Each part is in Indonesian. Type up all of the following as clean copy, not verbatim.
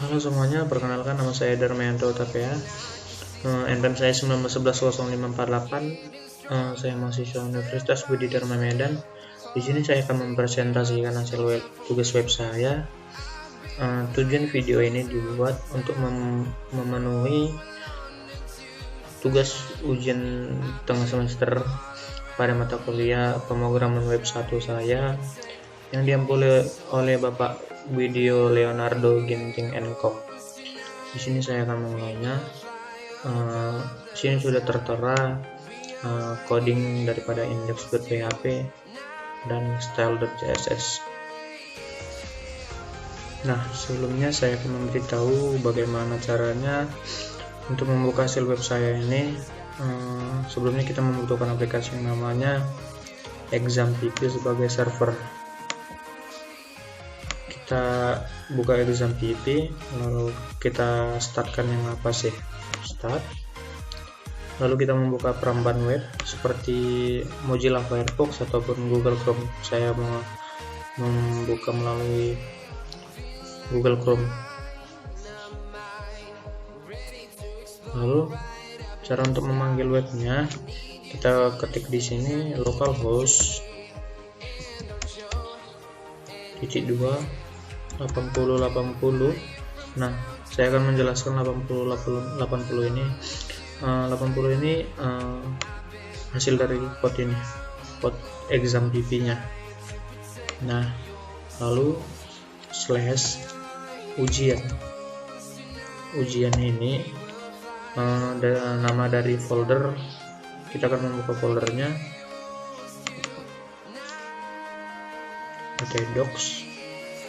Halo semuanya, perkenalkan nama saya Darmayanto Tapea. NPM saya 19110548. Saya mahasiswa Universitas Budi Dharma Medan. Di sini saya akan mempresentasikan hasil tugas web saya. Tujuan video ini dibuat untuk memenuhi tugas ujian tengah semester pada mata kuliah pemrograman web 1 saya yang diambil oleh Bapak Widio Leonardo Ginting & Di sini saya akan memulainya. Di sini sudah tertera coding daripada index.php dan style.css. Nah, sebelumnya saya akan memberitahu bagaimana caranya untuk membuka hasil web saya ini. Sebelumnya kita membutuhkan aplikasi yang namanya ExamPP sebagai server. Kita buka ExamPP, lalu kita startkan yang apa sih, start. Lalu kita membuka peramban web seperti Mozilla Firefox ataupun Google Chrome. Saya mau membuka melalui Google Chrome. Lalu cara untuk memanggil webnya, kita ketik di sini localhost /2 80. Nah, saya akan menjelaskan 80 ini. 80 ini hasil dari code ini, code ExamPP nya. Nah, lalu /ujian ini nama dari folder. Kita akan membuka foldernya, docs.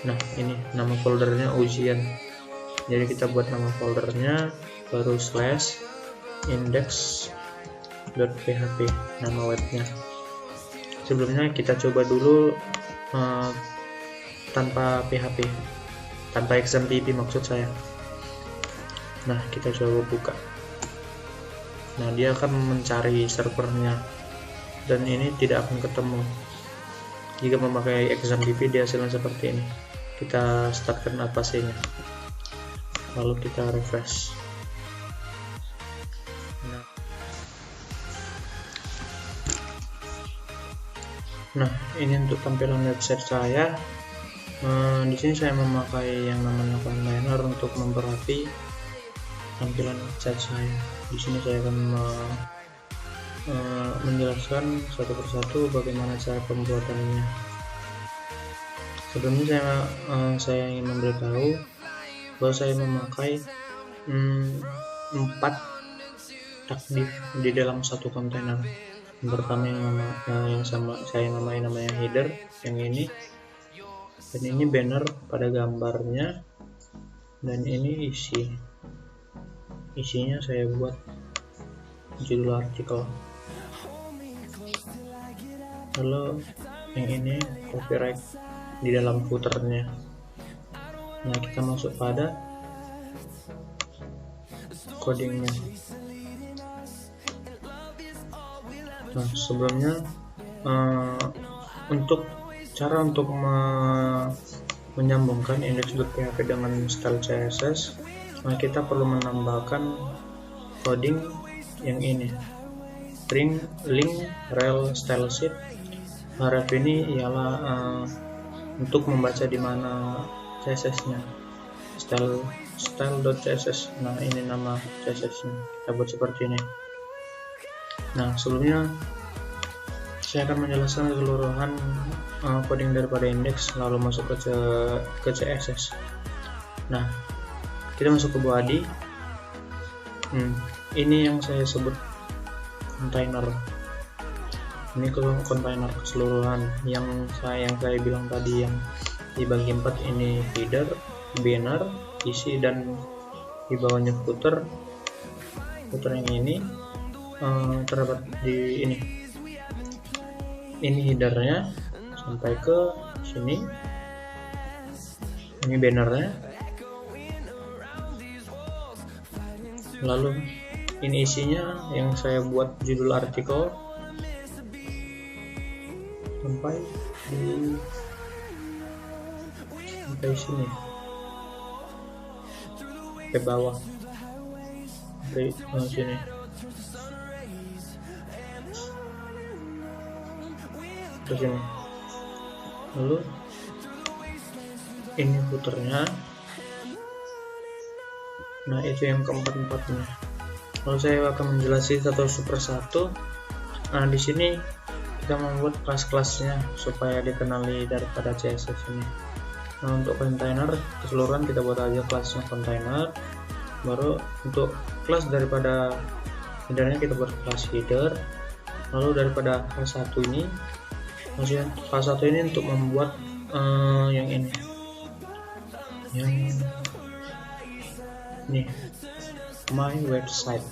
Nah, ini nama foldernya ujian. Jadi kita buat nama foldernya, baru /index.php nama webnya. Sebelumnya kita coba dulu tanpa PHP, tanpa ExamPP maksud saya. Nah, kita coba buka. Nah, dia akan mencari servernya, dan ini tidak akan ketemu jika memakai ExamPP. Dia hasilnya seperti ini. Kita startkan aplikasinya, lalu kita refresh. Nah, ini untuk tampilan website saya. Di sini saya memakai yang namanya container untuk memperhati tampilan website saya. Di sini saya akan menjelaskan satu persatu bagaimana cara pembuatannya. Sebelumnya saya ingin memberitahu bahwa saya memakai 4 takdiv di dalam satu kontainer. Yang pertama yang saya namanya header, yang ini, dan ini banner pada gambarnya, dan ini isinya saya buat judul artikel. Lalu yang ini copyright di dalam footernya. Nah, kita masuk pada codingnya. Nah, sebelumnya untuk cara untuk menyambungkan index.php dengan style CSS, nah kita perlu menambahkan coding yang ini, link rel style sheet. Ref ini ialah untuk membaca di mana CSS-nya, style.css. Nah, ini nama CSS-nya, kita buat seperti ini. Nah, sebelumnya saya akan menjelaskan keseluruhan coding daripada index, lalu masuk ke CSS. Nah, kita masuk ke body. Ini yang saya sebut container. Ini container keseluruhan yang saya bilang tadi, yang di bagian 4 ini header, banner, isi, dan di bawahnya footer. Footer yang ini terdapat di ini headernya sampai ke sini. Ini bannernya, lalu ini isinya yang saya buat judul artikel sampai sini. ke bawah dari sini. Ke sini. Lalu ini footernya. Nah, itu yang keempat-empatnya. Lalu saya akan menjelaskan satu per satu. Nah, di sini kita membuat kelas-kelasnya supaya dikenali daripada CSS ini. Nah, untuk kontainer keseluruhan kita buat aja kelasnya kontainer. Baru untuk kelas daripada headernya kita buat kelas header. Lalu daripada kelas 1 ini, maksudnya kelas 1 ini untuk membuat yang ini, yang nih, my website.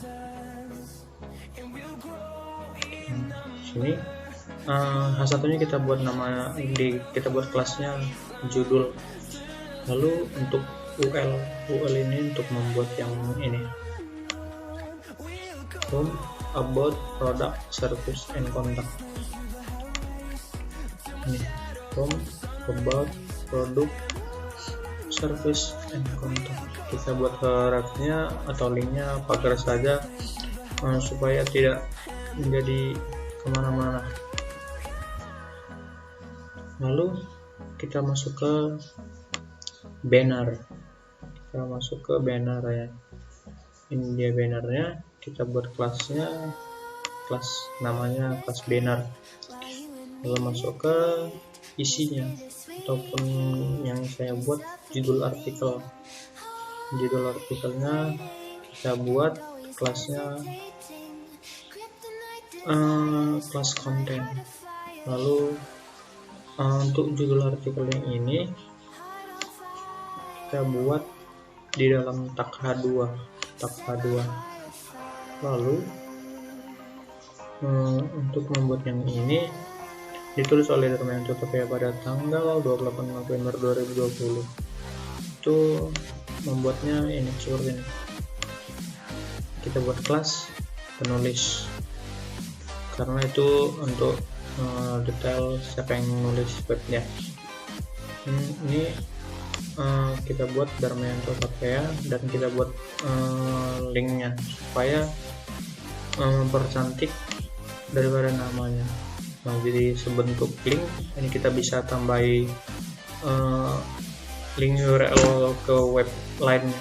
Sini H1 nya kita buat nama, kita buat kelasnya judul. Lalu untuk UL ini untuk membuat yang ini, home, about, product, service, and contact. Ini home, about, product, service, and contact. Kita buat refnya atau linknya pagar saja supaya tidak menjadi kemana-mana. Lalu kita masuk ke banner. Kita masuk ke banner ya. Ini dia bannernya. Kita buat kelasnya, kelas namanya kelas banner. Lalu masuk ke isinya ataupun yang saya buat judul artikel. Judul artikelnya kita buat kelasnya kelas konten. Lalu untuk judul artikel yang ini kita buat di dalam tag H2. Lalu untuk membuat yang ini ditulis oleh Darmayanto Tapea pada tanggal 28 November 2020. Itu membuatnya ini seperti ini. Kita buat kelas penulis karena itu untuk detail siapa yang nulis webnya. Ini kita buat Darmayanto Tapea dan kita buat linknya supaya mempercantik daripada namanya. Nah, jadi sebentuk link ini kita bisa tambahi link URL ke web lainnya.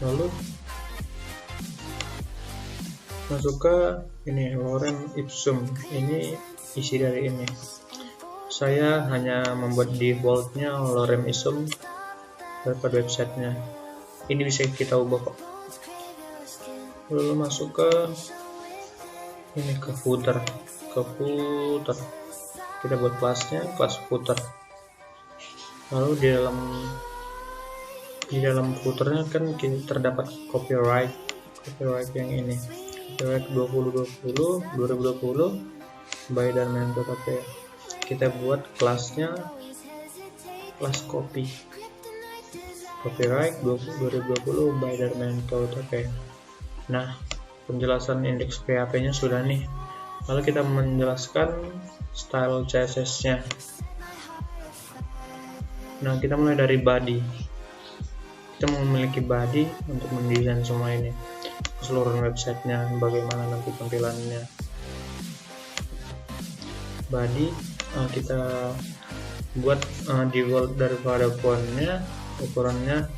Lalu masuk ke ini lorem ipsum. Ini isi dari ini. Saya hanya membuat defaultnya lorem ipsum daripada websitenya. Ini bisa kita ubah kok. Lalu masuk ke ini ke footer. Kita buat kelasnya kelas footer. Lalu di dalam footernya kan terdapat copyright yang ini. Copyright 2020 by Darmayanto Tapea. Kita buat kelasnya kelas copyright 2020 by Darmayanto Tapea. Nah, penjelasan indeks PHP nya sudah nih. Lalu kita menjelaskan style CSS nya. Nah, kita mulai dari body. Kita memiliki body untuk mendesain semua ini, keseluruhan websitenya, bagaimana nanti tampilannya. Body kita buat default daripada fontnya, ukurannya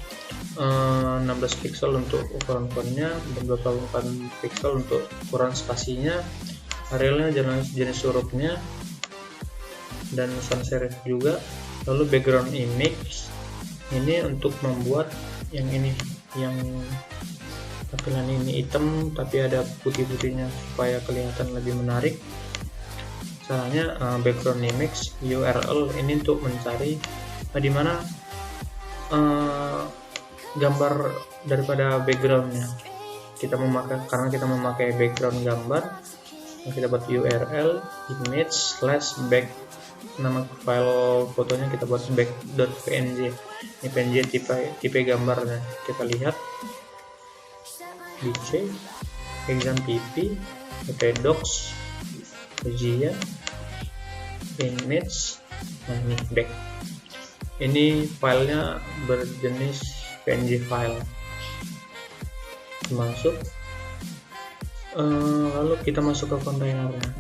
16 pixel untuk ukuran fontnya, 24 pixel untuk ukuran spasinya, Arialnya jenis hurufnya, dan sans serif juga. Lalu background image ini untuk membuat yang ini, yang tampilan ini hitam tapi ada putih-putihnya supaya kelihatan lebih menarik. Caranya background image URL ini untuk mencari di mana gambar daripada backgroundnya. Karena kita memakai background gambar, kita buat URL image / back, nama file fotonya kita buat back.png. Ini png tipe gambarnya, kita lihat bc exam pp docs ujian image. Nah, ini back, ini filenya berjenis PNG file masuk. Lalu kita masuk ke kontainernya,